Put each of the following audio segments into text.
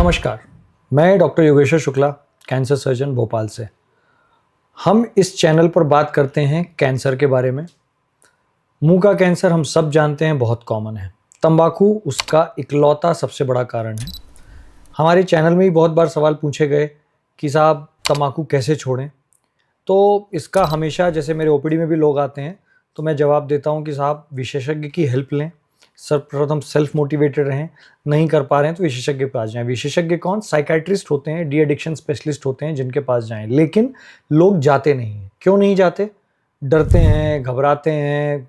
नमस्कार, मैं doctor Yogeshwar Shukla, cancer surgeon Bhopal से। हम इस चैनल पर बात करते हैं कैंसर के बारे में। मुंह का कैंसर हम सब जानते हैं, बहुत कॉमन है। तंबाकू उसका इकलौता सबसे बड़ा कारण है। हमारे चैनल में भी बहुत बार सवाल पूछे गए कि साहब तंबाकू कैसे छोड़ें। तो इसका हमेशा, जैसे मेरे ओपीडी में भी लोग आते हैं तो मैं जवाब देता हूं कि साहब विशेषज्ञ की हेल्प लें। सर्वप्रथम सेल्फ मोटिवेटेड रहें, नहीं कर पा रहे हैं तो विशेषज्ञ के पास जाएं। विशेषज्ञ कौन? साइकाइट्रिस्ट होते हैं, डी एडिक्शन स्पेशलिस्ट होते हैं, जिनके पास जाएं। लेकिन लोग जाते नहीं हैं। क्यों नहीं जाते? डरते हैं, घबराते हैं,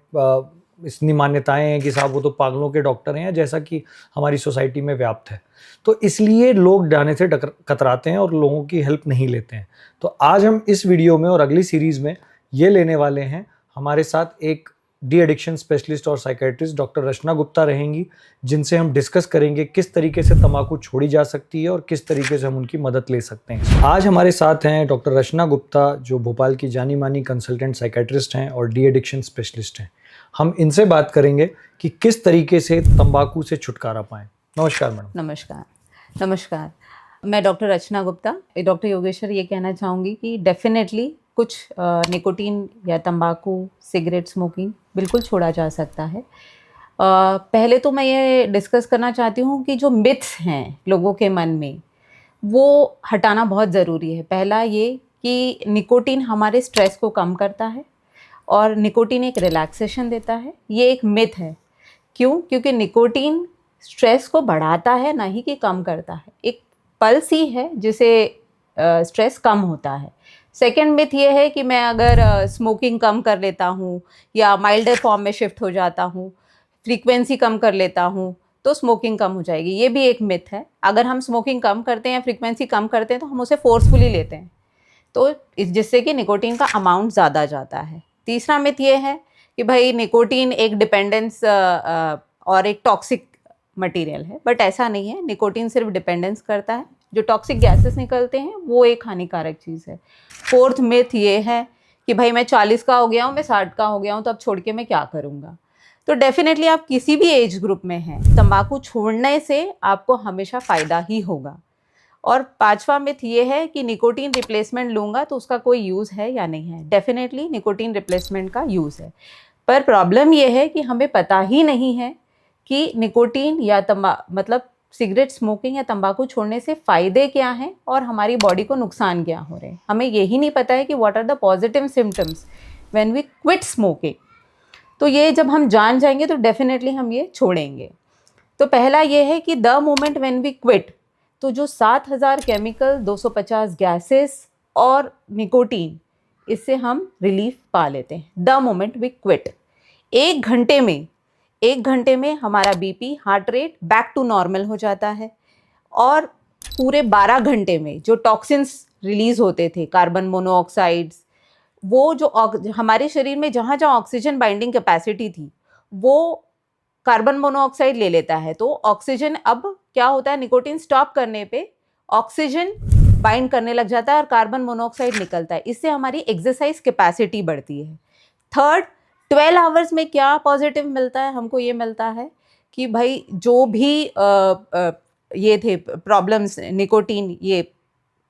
इतनी मान्यताएं हैं कि साहब वो तो पागलों के डॉक्टर हैं, जैसा कि हमारी सोसाइटी में व्याप्त है। तो इसलिए लोग जाने से कतराते हैं और लोगों की हेल्प नहीं लेते हैं। तो आज हम इस वीडियो में और अगली सीरीज़ में ये लेने वाले हैं। हमारे साथ एक डी एडिक्शन स्पेशलिस्ट और साइकेट्रिस्ट डॉक्टर रचना गुप्ता रहेंगी, जिनसे हम डिस्कस करेंगे किस तरीके से तंबाकू छोड़ी जा सकती है और किस तरीके से हम उनकी मदद ले सकते हैं। आज हमारे साथ हैं डॉक्टर रचना गुप्ता, जो भोपाल की जानी मानी कंसल्टेंट साइकेट्रिस्ट हैं और डी एडिक्शन स्पेशलिस्ट हैं। हम इनसे बात करेंगे कि किस तरीके से तंबाकू से छुटकारा पाएं। नमस्कार मैडम। नमस्कार। मैं डॉक्टर रचना गुप्ता, डॉक्टर योगेश्वर ये कहना चाहूँगी कि डेफिनेटली कुछ निकोटीन या तंबाकू, सिगरेट स्मोकिंग बिल्कुल छोड़ा जा सकता है। पहले तो मैं ये डिस्कस करना चाहती हूँ कि जो मिथ्स हैं लोगों के मन में, वो हटाना बहुत ज़रूरी है। पहला ये कि निकोटीन हमारे स्ट्रेस को कम करता है और निकोटीन एक रिलैक्सेशन देता है। ये एक मिथ है। क्यों? क्योंकि निकोटीन स्ट्रेस को बढ़ाता है, ना ही कि कम करता है। एक पल्स ही है जिसे स्ट्रेस कम होता है। सेकेंड मिथ ये है कि मैं अगर स्मोकिंग कम कर लेता हूँ या माइल्डर फॉर्म में शिफ्ट हो जाता हूँ, फ्रीक्वेंसी कम कर लेता हूँ, तो स्मोकिंग कम हो जाएगी। ये भी एक मिथ है। अगर हम स्मोकिंग कम करते हैं या फ्रीक्वेंसी कम करते हैं तो हम उसे फोर्सफुली लेते हैं, तो जिससे कि निकोटीन का अमाउंट ज़्यादा जाता है। तीसरा मिथ ये है कि भाई निकोटीन एक डिपेंडेंस और एक टॉक्सिक मटेरियल है, बट ऐसा नहीं है। निकोटीन सिर्फ डिपेंडेंस करता है। जो टॉक्सिक गैसेस निकलते हैं वो एक हानिकारक चीज़ है। फोर्थ मिथ ये है कि भाई मैं 40 का हो गया हूँ, मैं 60 का हो गया हूँ, तो अब छोड़ के मैं क्या करूँगा। तो डेफिनेटली आप किसी भी एज ग्रुप में हैं, तंबाकू छोड़ने से आपको हमेशा फ़ायदा ही होगा। और पांचवा मिथ ये है कि निकोटीन रिप्लेसमेंट लूँगा तो उसका कोई यूज़ है या नहीं है। डेफिनेटली निकोटीन रिप्लेसमेंट का यूज़ है, पर प्रॉब्लम ये है कि हमें पता ही नहीं है कि निकोटीन या मतलब सिगरेट स्मोकिंग या तंबाकू छोड़ने से फ़ायदे क्या हैं और हमारी बॉडी को नुकसान क्या हो रहे हैं। हमें यही नहीं पता है कि what are the positive symptoms when we quit smoking. तो ये जब हम जान जाएंगे तो डेफिनेटली हम ये छोड़ेंगे। तो पहला ये है कि the moment when we quit, तो जो 7000 केमिकल, 250 गैसेस और निकोटीन, इससे हम रिलीफ पा लेते हैं द मोमेंट वी क्विट। एक घंटे में हमारा BP, heart rate back to normal हो जाता है। और पूरे 12 घंटे में जो टॉक्सिन्स रिलीज होते थे, कार्बन मोनोऑक्साइड्स, वो जो हमारे शरीर में जहाँ जहाँ ऑक्सीजन बाइंडिंग कैपेसिटी थी, वो कार्बन मोनोऑक्साइड ले लेता है। तो ऑक्सीजन, अब क्या होता है, निकोटीन स्टॉप करने पे ऑक्सीजन बाइंड करने लग जाता है और कार्बन मोनोऑक्साइड निकलता है। इससे हमारी एक्सरसाइज कैपेसिटी बढ़ती है। थर्ड, 12 आवर्स में क्या पॉजिटिव मिलता है हमको? ये मिलता है कि भाई जो भी ये थे प्रॉब्लम्स, निकोटीन, ये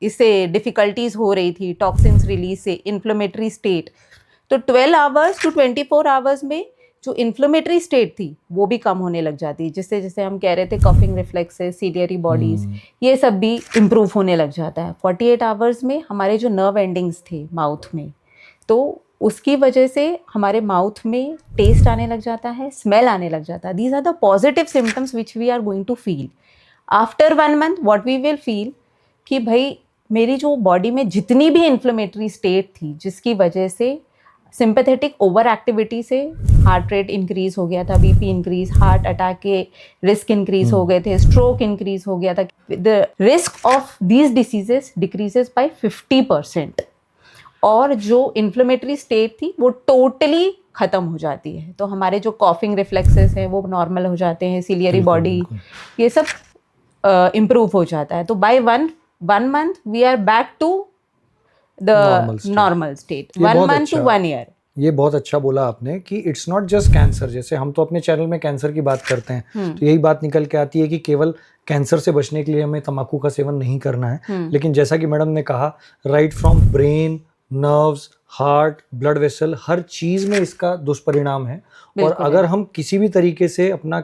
इससे डिफ़िकल्टीज हो रही थी, टॉक्सिन्स रिलीज से, इन्फ्लेमेटरी स्टेट, तो 12 आवर्स टू 24 आवर्स में जो इन्फ्लेमेटरी स्टेट थी वो भी कम होने लग जाती है। जिससे जैसे हम कह रहे थे कफिंग रिफ्लेक्सेस, सीलियरी बॉडीज, ये सब भी इम्प्रूव होने लग जाता है। 48 आवर्स में हमारे जो नर्व एंडिंग्स थे माउथ में, तो उसकी वजह से हमारे माउथ में टेस्ट आने लग जाता है, स्मेल आने लग जाता है। These are the positive symptoms which we are going to feel after 1 month. What we will feel कि भाई मेरी जो बॉडी में जितनी भी इन्फ्लेमेटरी स्टेट थी, जिसकी वजह से सिंपैथेटिक ओवर एक्टिविटी से हार्ट रेट इंक्रीज हो गया था, बीपी इंक्रीज, हार्ट अटैक के रिस्क इंक्रीज हो गए थे, स्ट्रोक इंक्रीज हो गया था, the risk of these diseases decreases by 50%। और जो इन्फ्लेमेटरी स्टेट थी वो टोटली ख़त्म हो जाती है। तो हमारे जो कॉफिंग रिफ्लेक्सेस हैं वो नॉर्मल हो जाते हैं, सिलियरी बॉडी, ये सब इम्प्रूव हो जाता है। तो by one month we are back to the normal state, 1 month to 1 year। ये बहुत अच्छा बोला आपने कि इट्स नॉट जस्ट कैंसर। जैसे हम तो अपने चैनल में कैंसर की बात करते हैं तो यही बात निकल के आती है कि केवल कैंसर से बचने के लिए हमें तंबाकू का सेवन नहीं करना है, लेकिन जैसा कि मैडम ने कहा, right from brain, nerves, heart, blood vessel, हर चीज में इसका दुष्परिणाम है। और बिल्कुल अगर हम किसी भी तरीके से अपना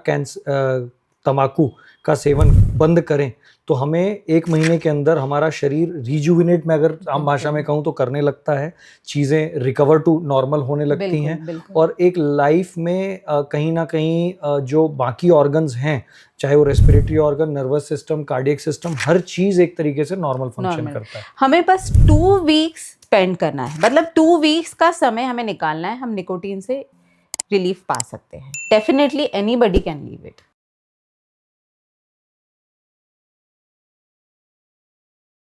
तंबाकू का सेवन बंद करें तो हमें 1 महीने के अंदर हमारा शरीर रिजुविनेट, में अगर आम भाषा में कहूँ तो करने लगता है, चीज़ें रिकवर टू नॉर्मल होने लगती बिल्कुल हैं बिल्कुल और एक लाइफ में कहीं ना कहीं जो बाकी ऑर्गन्स हैं, चाहे वो respiratory organ, nervous system, cardiac system, हर चीज़ एक तरीके से नॉर्मल फंक्शन नॉर्मल। करता है। हमें बस 2 वीक्स स्पेंड करना है, मतलब 2 वीक्स का समय हमें निकालना है, हम निकोटीन से रिलीफ पा सकते हैं। Definitely anybody can leave it.